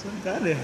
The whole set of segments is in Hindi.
सरकार है।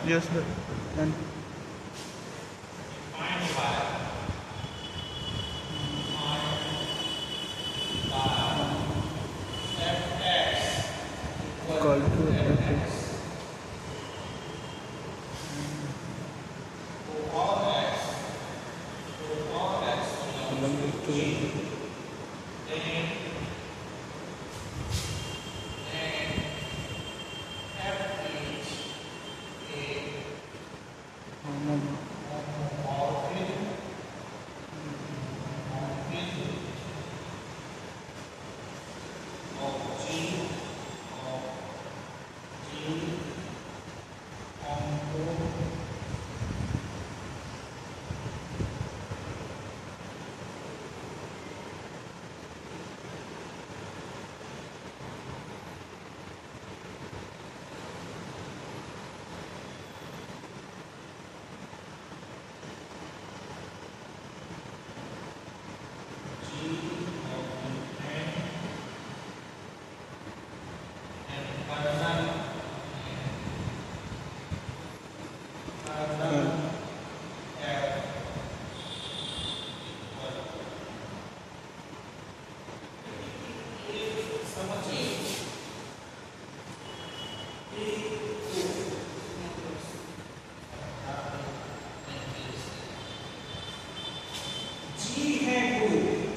Yes, sir. And call to fx along to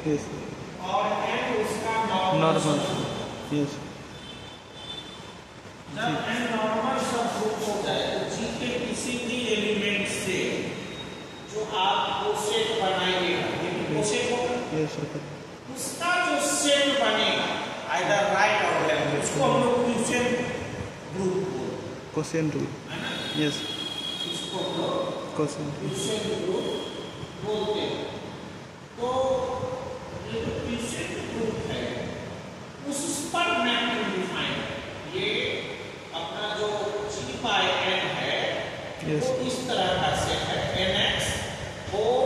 yes, और n उसका normal. Yes. जब n नॉर्मल सब ग्रुप हो जाए तो g के किसी भी एलिमेंट से जो आप कोसेट बनाइएगा, ये कोसेट होगा, Yes, sir. उसका जो सेट बनेगा आइदर राइट और लेफ्ट, उसको हम लोग क्वोशिएंट ग्रुप बोलते हैं, Quotient rule. है ना? Yes. इसको हम लोग Quotient rule. क्वोशिएंट ग्रुप बोलते हैं। तो ये जो क्वोशिएंट ग्रुप है उस पर मैपिंग डिफाइन है। ये अपना जो g बाय n है Yes. वो इस तरह का सेट है nx और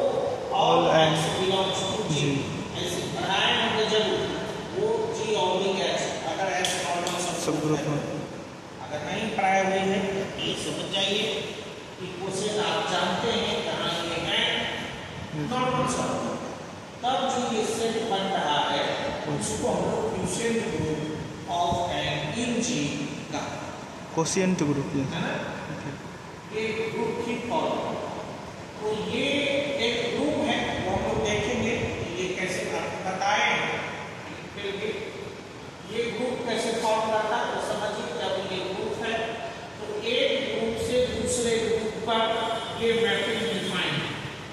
All all n x belongs to g। G. ऐसे पढ़ाए होंगे जरूर वो g ओमिक x, अगर x नॉर्मल सब ग्रुप में अगर नहीं पढ़ाए हुए हैं तो ये समझ जाइए कि क्वोशिएंट आप जानते हैं कहाँ ये है नॉर्मल सब। तब जो ये सेट बन रहा है उसको हम लोग quotient group of n in g का, quotient group. Yes. है ना? Okay. ये ग्रुप ठीक फॉलो। तो ये एक ग्रुप है, वो हम लोग देखेंगे ये कैसे बताएं। फिर भी ये ग्रुप कैसे फॉर्म करता है तो समझिए, जब ये ग्रुप है तो एक ग्रुप से दूसरे ग्रुप पर ये मैपिंग डिफाइन है।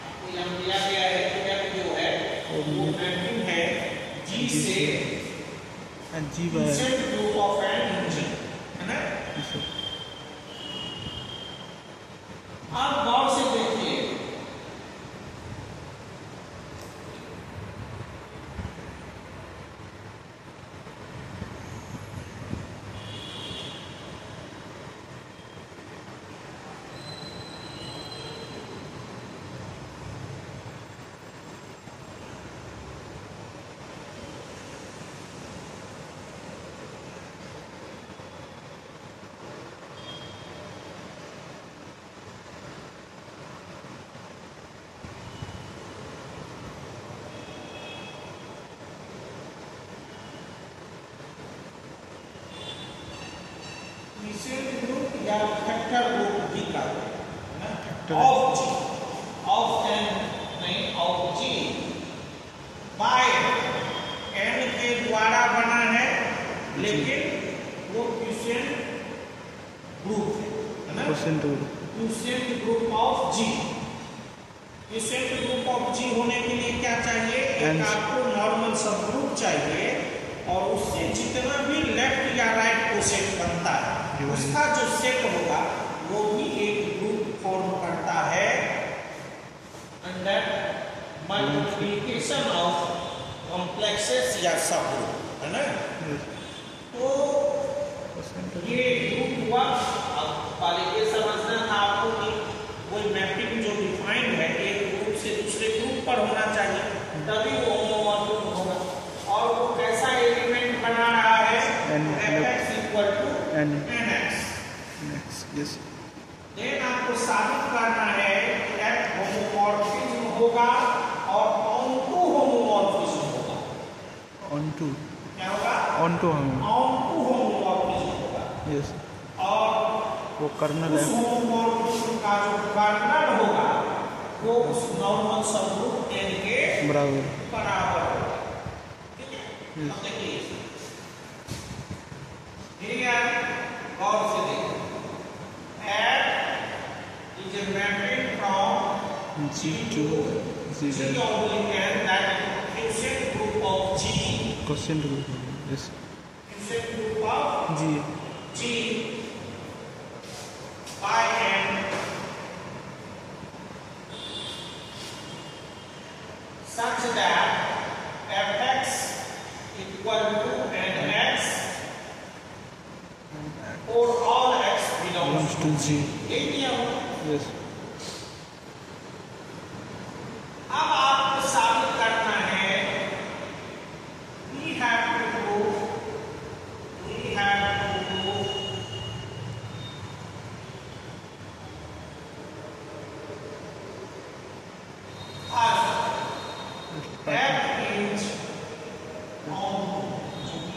आपको यहाँ दिया गया है कि मैप जो है वो मैपिंग है G से And G by group of n in G, है ना? yes, sir. आप गौर से देखिए, या फैक्टर ग्रुप भी कहते हैं Factor. Of G, of N नहीं, ऑफ जी बाय एन के द्वारा बना है, लेकिन वो क्वेश्चन ग्रुप है ना, question group, question group of G. Question group of G होने के लिए क्या चाहिए, एक आपको नॉर्मल सब ग्रुप चाहिए और उससे जितना भी लेफ्ट या राइट को सेट बनता है उसका जो सेट होगा वो भी एक ग्रुप फॉर्म करता है अंडर मल्टीप्लिकेशन ऑफ कॉम्प्लेक्सेस या सब ग्रुप, है ना। तो ये ग्रुप हुआ। अब पहले ये समझना था आपको कि कोई मैपिंग जो डिफाइंड है एक ग्रुप से दूसरे ग्रुप पर होना चाहिए, तभी वो होमोमॉर्फिज्म होगा। और वो कैसा एलिमेंट बना रहा है, fx equal to nx। Yes, then आपको साबित करना है कि f होमोमॉर्फिज्म होगा और ऑनटू होमोमॉर्फिज्म होगा। ऑनटू, क्या होगा, ऑनटू हम, ऑनटू होमोमॉर्फिज्म होगा। यस, और वो कर्नल उस है, होमोमॉर्फिज्म का जो कर्नल होगा वो उस नॉर्मल सबग्रुप n के बराबर, बराबर होगा। ठीक है, अब देखिए गौर से देखिए, F is a mapping from G to Z G oblique n, that quotient group of G, question group, yes, quotient group of G, G by n such that fx equal to nx for all x belongs belongs to G, ये नियम। यस, अब आपको साबित करना है, we have to prove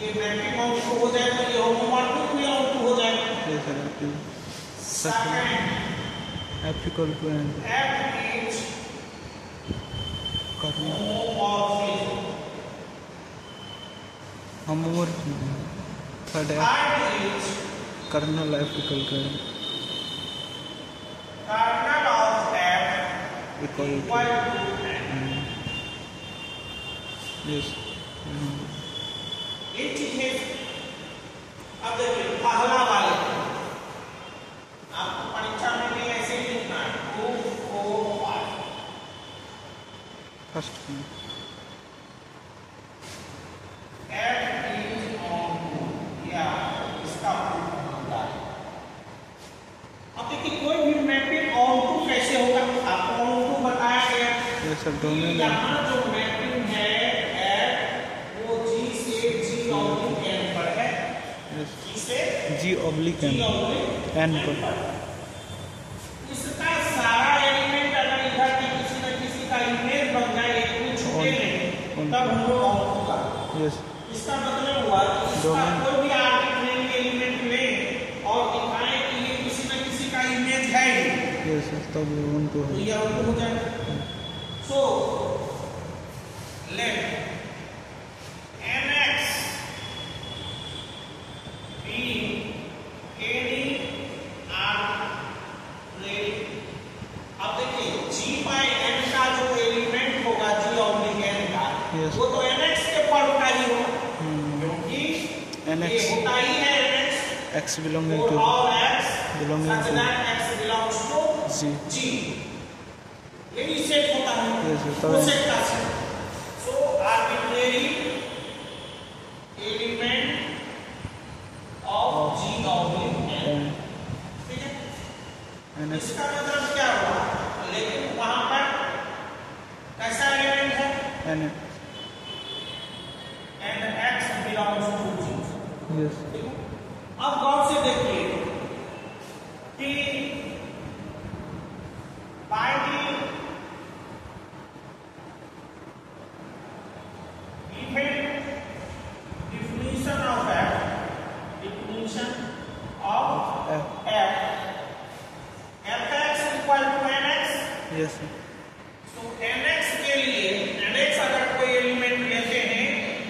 ये मैपिंग ऑनटू हो जाए तो ये होमोमॉर्फिक भी ऑनटू हो जाए। Yes sir, second F equal to n, F is kernel, homomorphism। Homomorphism, third है Third is kernel F equal to n, kernel of F equal equal to to n। Yes, ये चीज है। अब देखिए पहला वाले आपको परीक्षा में भी ऐसे ही लिखना है 2 4 5। फर्स्ट F is on या इसका प्रूफ होता है। अब देखिए कोई भी मैपिंग ऑन टू कैसे होगा, आपको ऑन टू बताया गया। यस सर, डोमेन यहाँ जो मैपिंग है वो G से G ऑब्लिक n पर है, यस, G से G oblique G n, oblique n पर, इसका सारा एलिमेंट अगर इधर की किसी न किसी का इमेज बन जाए, एक भी छूटे नहीं, तब हम लोग ऑन होगा। यस, इसका मतलब हुआ कि इसका कोई भी आर्बिट्रेरी एलिमेंट लें और दिखाएं कि ये किसी न किसी का इमेज है ही, यस, तब उनको तो है, ये ऑन हो जाएगा। So let nx be any arbitrary। अब देखिए g by n का जो एलिमेंट होगा g ऑब्लिक n का, Yes. वो तो nx के फॉर्म का ही होगा, क्योंकि NX, ये होता ही है nx x belonging for to all x belonging such to that x belongs to G, g। यही सेट होता है, Yes, yes, वो तब सेट का set. So arbitrary element of g oblique n, ठीक है। NX, इसका मतलब क्या हुआ, लेकिन वहां पर कैसा एलिमेंट है NX, and x belongs to g। Yes, अब गौर से देखिए कि by the given definition of f yes तो nx के लिए nx अगर कोई एलिमेंट लेते हैं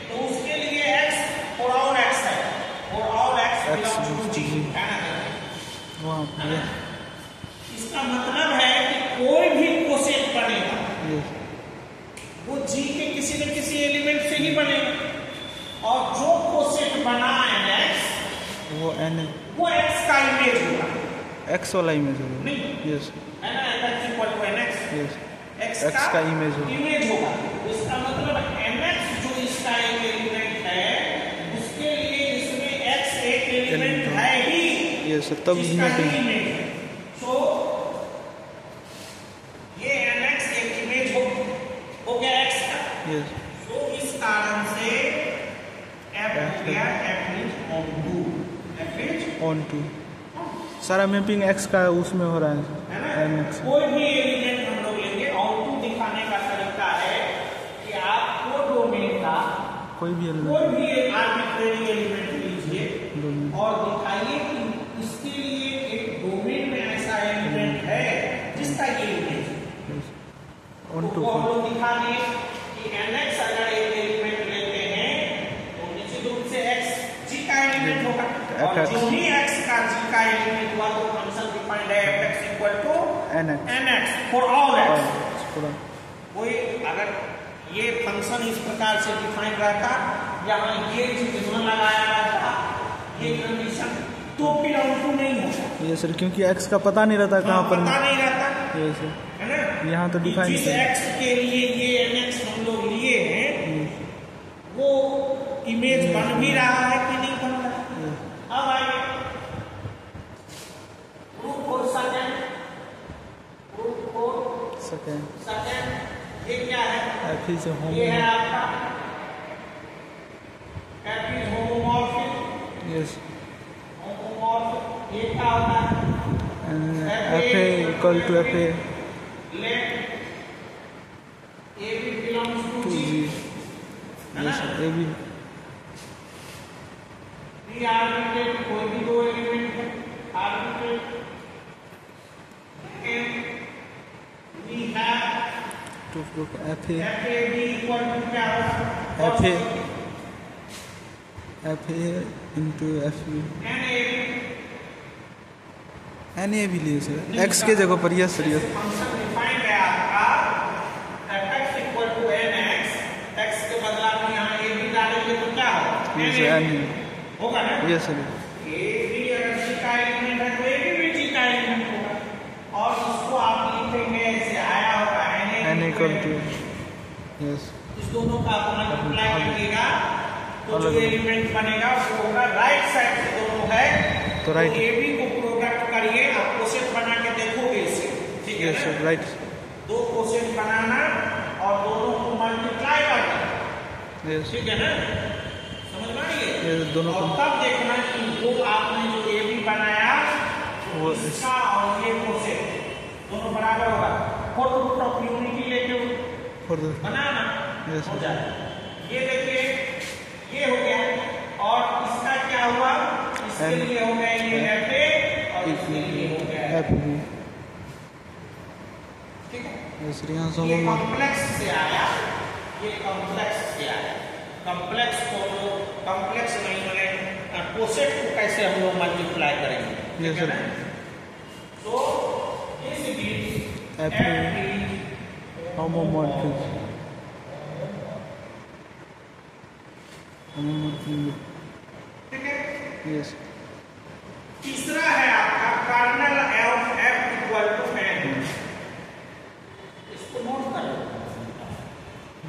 तो उसके लिए x for all x है, for all x belongs to G है ना। वहाँ पे इसका मतलब है कि कोई भी कोसेट बनेगा वो G के किसी न किसी एलिमेंट से ही बनेगा और जो कोसेट बना nx वो n वो x का इमेज होगा, x वाला इमेज होगा। नहीं यस है ना, x equal to nx yes x x का इमेज होगा। इमेज होगा। इसका मतलब nx जो इसका एक एलिमेंट है उसके लिए इसमें x एक एलिमेंट है ही, यस तब इसका इमेज इमेज है। सो ये nx एक इमेज हो गया x का। यस तो इस कारण से f हो गया f is onto, f is onto सारा मैपिंग x का उसमें हो रहा है है ना। nx। कोई भी एलिमेंट हम लोग लेंगे onto दिखाने का तरीका है कि आप को डोमेन का कोई भी कोई एलिमेंट भी एक आर्बिट्रेरी एलिमेंट लीजिए डोमेन और दिखाइए कि इसके लिए एक डोमेन में ऐसा एलिमेंट है जिसका ये इमेज है। ऑन तो टू वो हम लोग दिखा दिए कि nx अगर एक एलिमेंट लेते हैं तो निश्चित रूप से x g का एलिमेंट होगा और जो ही x का g का एलिमेंट हुआ तो फंक्शन डिफाइंड है f(x) equal to nx for all x। कोई अगर ये फंक्शन इस प्रकार से डिफाइन रहता, यहाँ ये चीज न लगाया रहता, ये कंडीशन, तो फिर onto नहीं होता। ये सर क्योंकि x का पता नहीं रहता कहाँ पर पता नहीं रहता ये सर है ना। यहाँ तो डिफाइन जिस x के लिए ये nx हम लोग लिए हैं वो इमेज बन भी रहा है कि नहीं बन रहा है। अब आइए proof for second, proof for second ये क्या है, f इज ये है आपका f is homomorphic. Yes homomorphic ये क्या होता है, f a equal to f a let a b belongs to to G g है ना। यस a b ये आर्बिट्रेट कोई भी दो एलिमेंट है arbitrary and we have to f a f a b equal to क्या होगा f a f a into f b n a b n a भी लिए सर x के जगह पर yes sir yes function defined है आपका f(x) equal to nx, x के बदला में यहाँ a b डालेंगे तो क्या होगा, यस n होगा ना। यस सर a भी अगर g का एलिमेंट है तो a भी g का एलिमेंट होगा और उसको आप लिखेंगे ऐसे आया होगा n इक्वल टू यस इस दोनों का आप मल्टीप्लाई करिएगा तो जो एलिमेंट बनेगा वो होगा राइट साइड से दोनों है तो राइट ए बी को प्रोडक्ट करिए, आप कोसेट बना के देखोगे इसे, ठीक है यस ना? सर राइट दो कोसेट बनाना और दोनों को मल्टीप्लाई करना, यस ठीक है ना, समझ में आइए। ये दोनों और को तब देखना कि वो आपने जो ए बी बनाया वो इसका और ये कोसेट दोनों बराबर होगा, फोर्थ रूट ऑफ यूनिटी लेके फॉर द बनाना यस हो जाए। ये देखिए ये हो गया और इसका क्या हुआ, इसके लिए हो गया ये f a और इसके लिए हो गया f b ठीक है। यस यहाँ से ये हम कॉम्प्लेक्स से आया, ये कॉम्प्लेक्स से आया, कॉम्प्लेक्स को कॉम्प्लेक्स नहीं बने कोसेट को कैसे हम लोग मल्टीप्लाई करेंगे, यस सर तो इस बीच f a होमोमॉर्फिज्म ठीक है। यस तीसरा है आपका kernel of f equal to n, इसको नोट कर लो,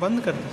बंद कर दो